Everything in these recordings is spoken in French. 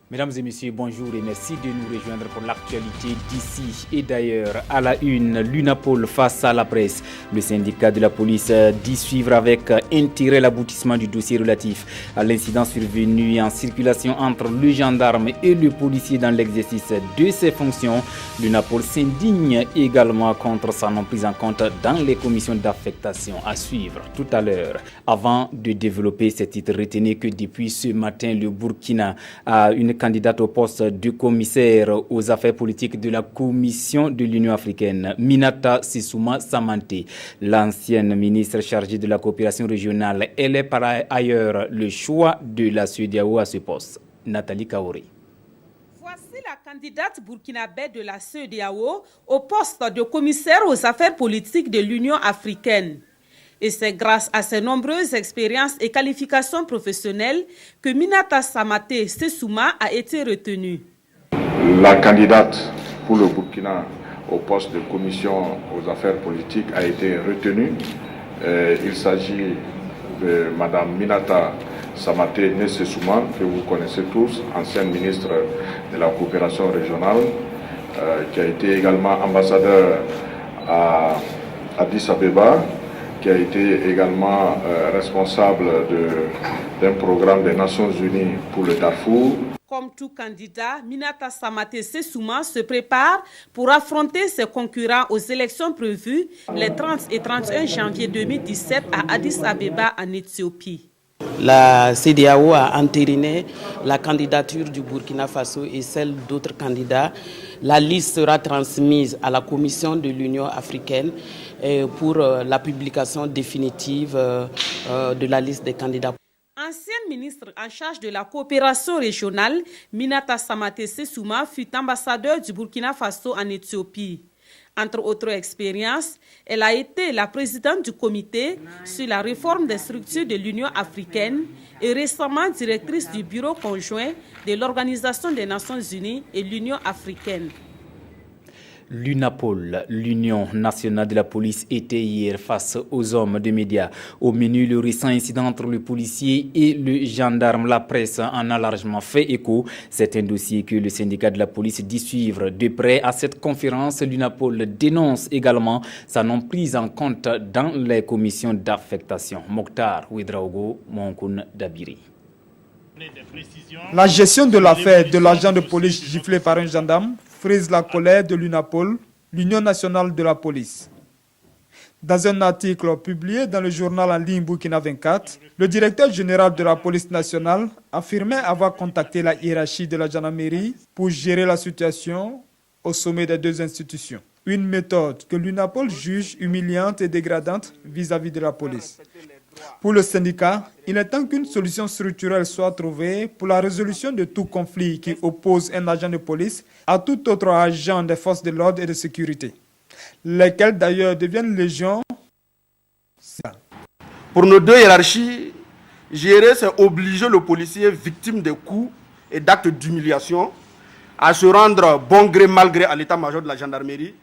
Mesdames et messieurs, bonjour et merci de nous rejoindre pour l'actualité d'ici et d'ailleurs. À la une, l'UNAPOL face à la presse. Le syndicat de la police dit suivre avec intérêt l'aboutissement du dossier relatif à l'incident survenu en circulation entre le gendarme et le policier dans l'exercice de ses fonctions. L'UNAPOL s'indigne également contre sa non prise en compte dans les commissions d'affectation. À suivre tout à l'heure. Avant de développer ces titres, retenez que depuis ce matin, le Burkina a une candidate au poste de commissaire aux affaires politiques de la Commission de l'Union africaine, Minata Sissouma Samante, l'ancienne ministre chargée de la coopération régionale. Elle est par ailleurs le choix de la CEDEAO à ce poste. Nathalie Kaori. Voici la candidate burkinabé de la CEDEAO au poste de commissaire aux affaires politiques de l'Union africaine. Et c'est grâce à ses nombreuses expériences et qualifications professionnelles que Minata Samate Sissouma a été retenue. La candidate pour le Burkina au poste de commission aux affaires politiques a été retenue. Il s'agit de Mme Minata Samate Sissouma, que vous connaissez tous, ancienne ministre de la coopération régionale, qui a été également ambassadeur à Addis Abeba, qui a été également responsable d'un programme des Nations Unies pour le Darfour. Comme tout candidat, Minata Samate Sissouma se prépare pour affronter ses concurrents aux élections prévues les 30 et 31 janvier 2017 à Addis Abeba en Éthiopie. La CEDEAO a entériné la candidature du Burkina Faso et celle d'autres candidats. La liste sera transmise à la Commission de l'Union africaine pour la publication définitive de la liste des candidats. Ancienne ministre en charge de la coopération régionale, Minata Samate Sissouma fut ambassadeur du Burkina Faso en Éthiopie. Entre autres expériences, elle a été la présidente du comité sur la réforme des structures de l'Union africaine et récemment directrice du bureau conjoint de l'Organisation des Nations Unies et l'Union africaine. L'UNAPOL, l'Union nationale de la police, était hier face aux hommes des médias. Au menu, le récent incident entre le policier et le gendarme. La presse en a largement fait écho. C'est un dossier que le syndicat de la police dit suivre de près. À cette conférence, l'UNAPOL dénonce également sa non prise en compte dans les commissions d'affectation. Mokhtar Ouedraogo, Monkoun Dabiri. La gestion de l'affaire de l'agent de police giflé par un gendarme frise la colère de l'UNAPOL, l'Union nationale de la police. Dans un article publié dans le journal en ligne Burkina 24, le directeur général de la police nationale affirmait avoir contacté la hiérarchie de la gendarmerie pour gérer la situation au sommet des deux institutions. Une méthode que l'UNAPOL juge humiliante et dégradante vis-à-vis de la police. Pour le syndicat, il est temps qu'une solution structurelle soit trouvée pour la résolution de tout conflit qui oppose un agent de police à tout autre agent des forces de l'ordre et de sécurité, lesquels d'ailleurs deviennent légion. Pour nos deux hiérarchies, gérer, c'est obliger le policier victime de coups et d'actes d'humiliation à se rendre bon gré mal gré à l'état-major de la gendarmerie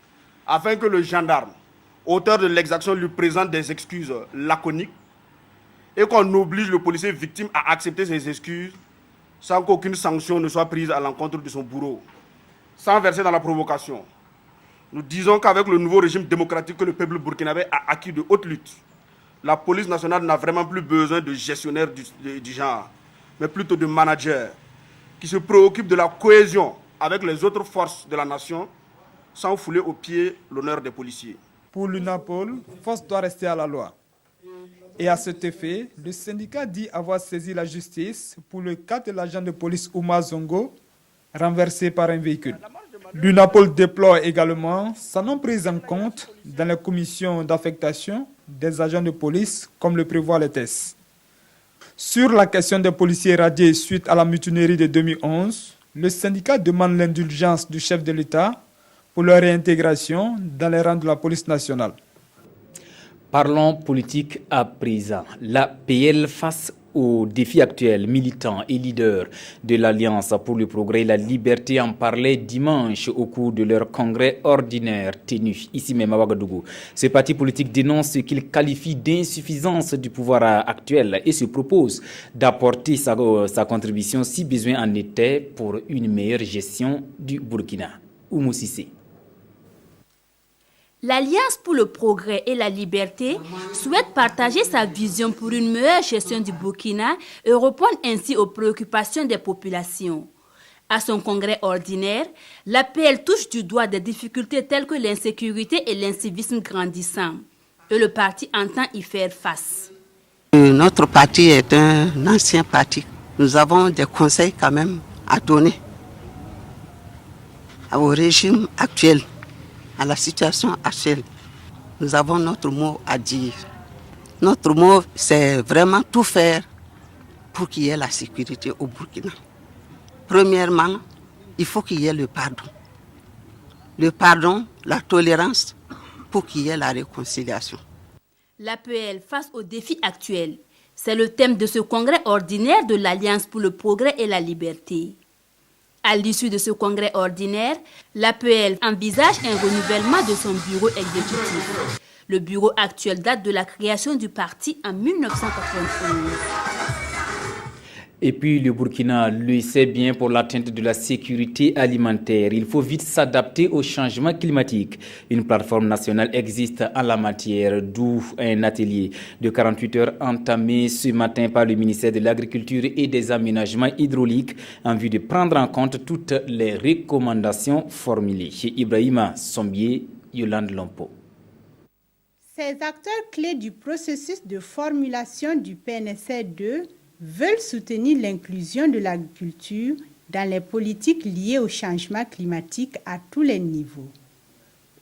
afin que le gendarme, auteur de l'exaction, lui présente des excuses laconiques et qu'on oblige le policier victime à accepter ses excuses sans qu'aucune sanction ne soit prise à l'encontre de son bourreau, sans verser dans la provocation. Nous disons qu'avec le nouveau régime démocratique que le peuple burkinabé a acquis de haute lutte, la police nationale n'a vraiment plus besoin de gestionnaires du genre, mais plutôt de managers qui se préoccupent de la cohésion avec les autres forces de la nation sans fouler aux pieds l'honneur des policiers. Pour l'UNAPOL, force doit rester à la loi. Et à cet effet, le syndicat dit avoir saisi la justice pour le cas de l'agent de police Oumar Zongo, renversé par un véhicule. L'UNAPOL déplore également sa non prise en compte dans les commissions d'affectation des agents de police, comme le prévoit les tests. Sur la question des policiers radiés suite à la mutinerie de 2011, le syndicat demande l'indulgence du chef de l'État pour leur réintégration dans les rangs de la police nationale. Parlons politique à présent. La PL face aux défis actuels. Militants et leaders de l'Alliance pour le progrès et la liberté en parlaient dimanche au cours de leur congrès ordinaire tenu ici même à Ouagadougou. Ce parti politique dénonce ce qu'il qualifie d'insuffisance du pouvoir actuel et se propose d'apporter sa contribution si besoin en était pour une meilleure gestion du Burkina. Oumou Sissé. L'Alliance pour le progrès et la liberté souhaite partager sa vision pour une meilleure gestion du Burkina et répondre ainsi aux préoccupations des populations. À son congrès ordinaire, l'APL touche du doigt des difficultés telles que l'insécurité et l'incivisme grandissant. Et le parti entend y faire face. Notre parti est un ancien parti. Nous avons des conseils quand même à donner au régime actuel, à la situation actuelle. Nous avons notre mot à dire. Notre mot, c'est vraiment tout faire pour qu'il y ait la sécurité au Burkina. Premièrement, il faut qu'il y ait le pardon. Le pardon, la tolérance, pour qu'il y ait la réconciliation. L'APL face aux défis actuels, c'est le thème de ce congrès ordinaire de l'Alliance pour le progrès et la liberté. À l'issue de ce congrès ordinaire, l'APL envisage un renouvellement de son bureau exécutif. Le bureau actuel date de la création du parti en 1991. Et puis le Burkina le sait bien pour l'atteinte de la sécurité alimentaire. Il faut vite s'adapter au changement climatique. Une plateforme nationale existe en la matière, d'où un atelier de 48 heures entamé ce matin par le ministère de l'Agriculture et des Aménagements hydrauliques en vue de prendre en compte toutes les recommandations formulées. Chez Ibrahima Sombier, Yolande Lompo. Ces acteurs clés du processus de formulation du PNSR 2 veulent soutenir l'inclusion de l'agriculture dans les politiques liées au changement climatique à tous les niveaux.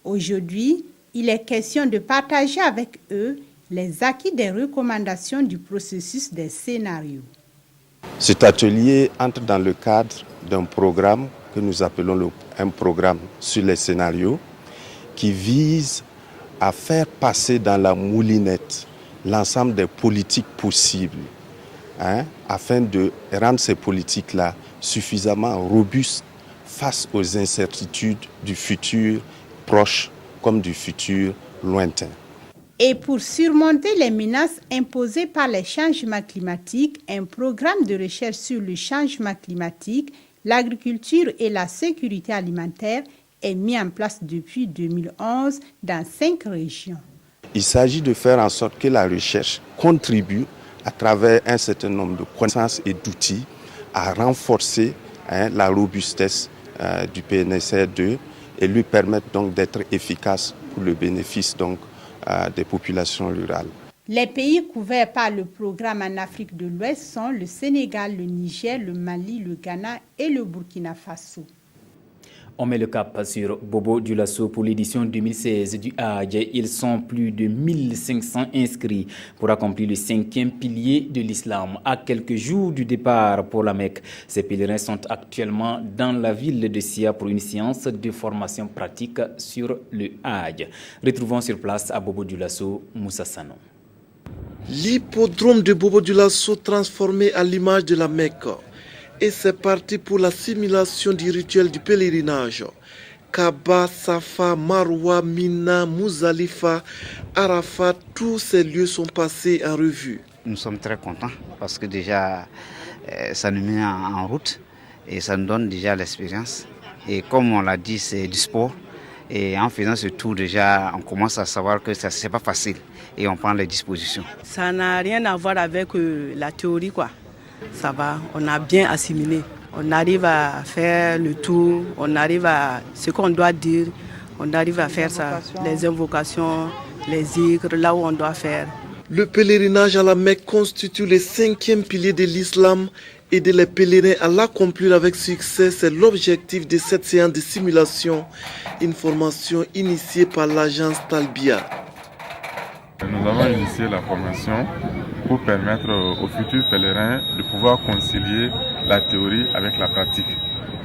Aujourd'hui, il est question de partager avec eux les acquis des recommandations du processus des scénarios. Cet atelier entre dans le cadre d'un programme que nous appelons un programme sur les scénarios qui vise à faire passer dans la moulinette l'ensemble des politiques possibles. Afin de rendre ces politiques-là suffisamment robustes face aux incertitudes du futur proche comme du futur lointain. Et pour surmonter les menaces imposées par les changements climatiques, un programme de recherche sur le changement climatique, l'agriculture et la sécurité alimentaire est mis en place depuis 2011 dans 5 régions. Il s'agit de faire en sorte que la recherche contribue à travers un certain nombre de connaissances et d'outils, à renforcer la robustesse du PNSR 2 et lui permettre donc d'être efficace pour le bénéfice donc, des populations rurales. Les pays couverts par le programme en Afrique de l'Ouest sont le Sénégal, le Niger, le Mali, le Ghana et le Burkina Faso. On met le cap sur Bobo Dioulasso pour l'édition 2016 du Hajj. Ils sont plus de 1500 inscrits pour accomplir le 5e pilier de l'islam. À quelques jours du départ pour la Mecque, ces pèlerins sont actuellement dans la ville de Sia pour une séance de formation pratique sur le Hajj. Retrouvons sur place à Bobo Dioulasso, Moussa Sano. L'hippodrome de Bobo Dioulasso transformé à l'image de la Mecque. Et c'est parti pour la simulation du rituel du pèlerinage. Kaaba, Safa, Marwa, Mina, Mouzalifa, Arafat, tous ces lieux sont passés en revue. Nous sommes très contents parce que déjà ça nous met en route et ça nous donne déjà l'expérience. Et comme on l'a dit, c'est du sport. Et en faisant ce tour déjà, on commence à savoir que ce n'est pas facile et on prend les dispositions. Ça n'a rien à voir avec la théorie, quoi. Ça va, on a bien assimilé. On arrive à faire le tour, on arrive à ce qu'on doit dire, on arrive à faire ça, les invocations, les zikrs, là où on doit faire. Le pèlerinage à la Mecque constitue le 5e pilier de l'islam. Aider les pèlerins à l'accomplir avec succès, c'est l'objectif de cette séance de simulation, une formation initiée par l'agence Talbia. Nous avons initié la formation pour permettre aux futurs pèlerins de pouvoir concilier la théorie avec la pratique.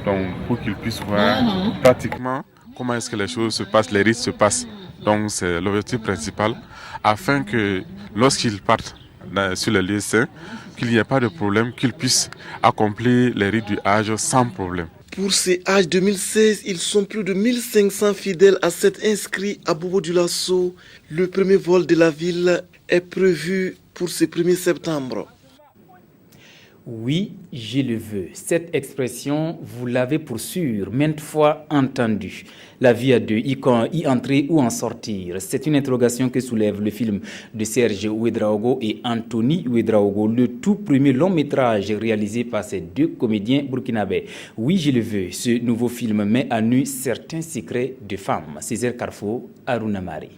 Donc pour qu'ils puissent voir pratiquement comment est-ce que les choses se passent, les rites se passent. Donc c'est l'objectif principal afin que lorsqu'ils partent sur les lieux saints, qu'il n'y ait pas de problème, qu'ils puissent accomplir les rites du Hajj sans problème. Pour ces Hajj 2016, ils sont plus de 1500 fidèles à s'être inscrits à Bobo Dioulasso. Le premier vol de la ville est prévu pour ce 1er septembre. Oui, je le veux. Cette expression, vous l'avez pour sûr maintes fois entendue. La vie à deux, y entrer ou en sortir. C'est une interrogation que soulève le film de Serge Ouedraogo et Anthony Ouedraogo, le tout premier long métrage réalisé par ces deux comédiens burkinabés. Oui, je le veux. Ce nouveau film met à nu certains secrets de femmes. Césaire Carrefour, Aruna Mari.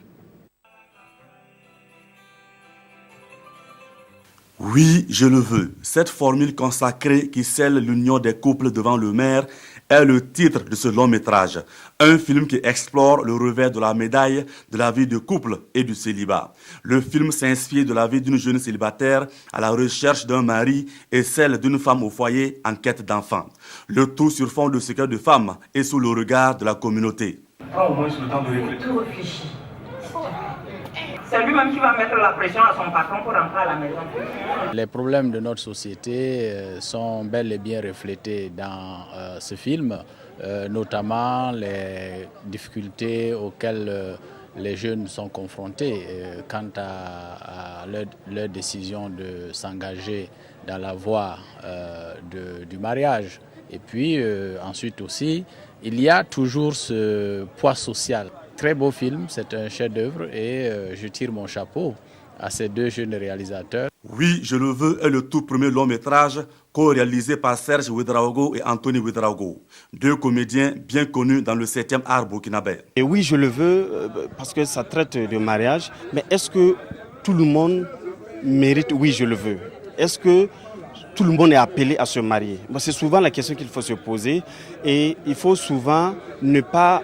Oui, je le veux. Cette formule consacrée qui scelle l'union des couples devant le maire est le titre de ce long métrage. Un film qui explore le revers de la médaille de la vie de couple et du célibat. Le film s'inspire de la vie d'une jeune célibataire à la recherche d'un mari et celle d'une femme au foyer en quête d'enfants. Le tout sur fond de secret de femme et sous le regard de la communauté. Prends au moins le temps de réfléchir. C'est lui-même qui va mettre la pression à son patron pour rentrer à la maison. Les problèmes de notre société sont bel et bien reflétés dans ce film, notamment les difficultés auxquelles les jeunes sont confrontés quant à leur décision de s'engager dans la voie du mariage. Et puis ensuite aussi, il y a toujours ce poids social. Très beau film, c'est un chef-d'œuvre et je tire mon chapeau à ces deux jeunes réalisateurs. Oui, je le veux est le tout premier long métrage co-réalisé par Serge Ouedraogo et Anthony Ouedraogo, deux comédiens bien connus dans le 7e art burkinabé. Et oui, je le veux parce que ça traite de mariage, mais est-ce que tout le monde mérite oui, je le veux? Est-ce que tout le monde est appelé à se marier? C'est souvent la question qu'il faut se poser et il faut souvent ne pas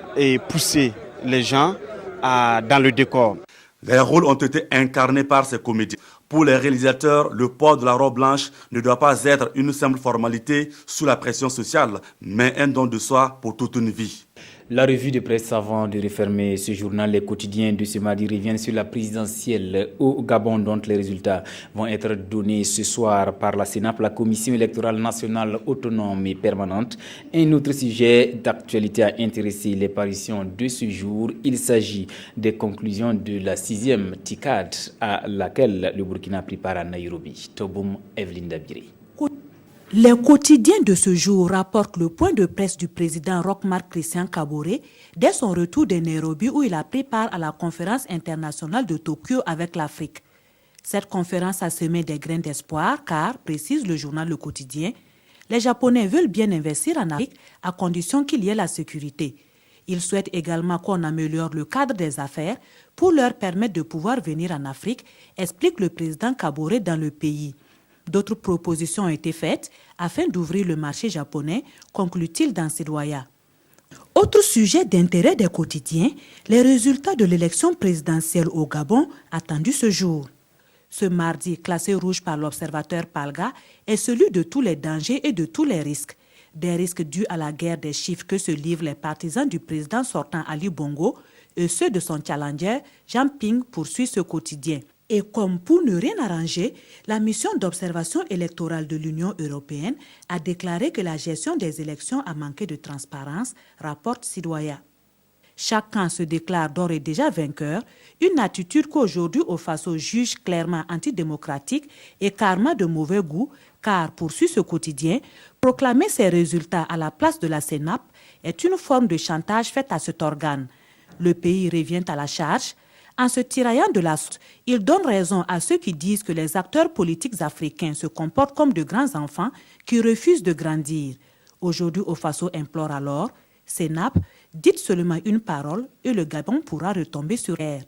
pousser les gens dans le décor. Les rôles ont été incarnés par ces comédiens. Pour les réalisateurs, le port de la robe blanche ne doit pas être une simple formalité sous la pression sociale, mais un don de soi pour toute une vie. La revue de presse avant de refermer ce journal, les quotidiens de ce mardi reviennent sur la présidentielle au Gabon dont les résultats vont être donnés ce soir par la CENAP, la Commission électorale nationale autonome et permanente. Un autre sujet d'actualité a intéressé les parutions de ce jour. Il s'agit des conclusions de la 6e TICAD à laquelle le Burkina prépare à Nairobi. Toboum Evelyne Dabiri. Les quotidiens de ce jour rapportent le point de presse du président Roch-Marc Christian Kaboré dès son retour de Nairobi où il a pris part à la conférence internationale de Tokyo avec l'Afrique. Cette conférence a semé des grains d'espoir car, précise le journal Le Quotidien, les Japonais veulent bien investir en Afrique à condition qu'il y ait la sécurité. Ils souhaitent également qu'on améliore le cadre des affaires pour leur permettre de pouvoir venir en Afrique, explique le président Kaboré dans le pays. D'autres propositions ont été faites afin d'ouvrir le marché japonais, conclut-il dans ses doyens. Autre sujet d'intérêt des quotidiens, les résultats de l'élection présidentielle au Gabon attendus ce jour. Ce mardi, classé rouge par l'observateur Palga, est celui de tous les dangers et de tous les risques. Des risques dus à la guerre des chiffres que se livrent les partisans du président sortant Ali Bongo et ceux de son challenger Jean Ping, poursuit ce quotidien. Et comme pour ne rien arranger, la mission d'observation électorale de l'Union européenne a déclaré que la gestion des élections a manqué de transparence, rapporte Citoyen. Chaque camp se déclare d'ores et déjà vainqueur, une attitude qu'aujourd'hui au Faso juge clairement antidémocratique et carrément de mauvais goût, car, poursuit ce quotidien, proclamer ces résultats à la place de la CENAP est une forme de chantage faite à cet organe. Le pays revient à la charge. En se tiraillant de la sorte, il donne raison à ceux qui disent que les acteurs politiques africains se comportent comme de grands enfants qui refusent de grandir. Aujourd'hui, au Faso implore alors, CENAP, dites seulement une parole et le Gabon pourra retomber sur terre.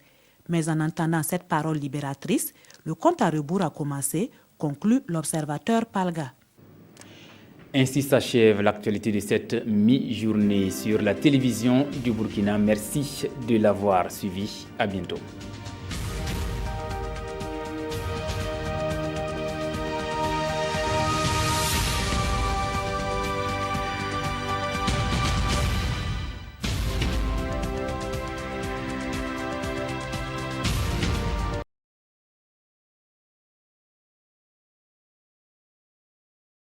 Mais en entendant cette parole libératrice, le compte à rebours a commencé, conclut l'observateur Palga. Ainsi s'achève l'actualité de cette mi-journée sur la télévision du Burkina. Merci de l'avoir suivi. À bientôt.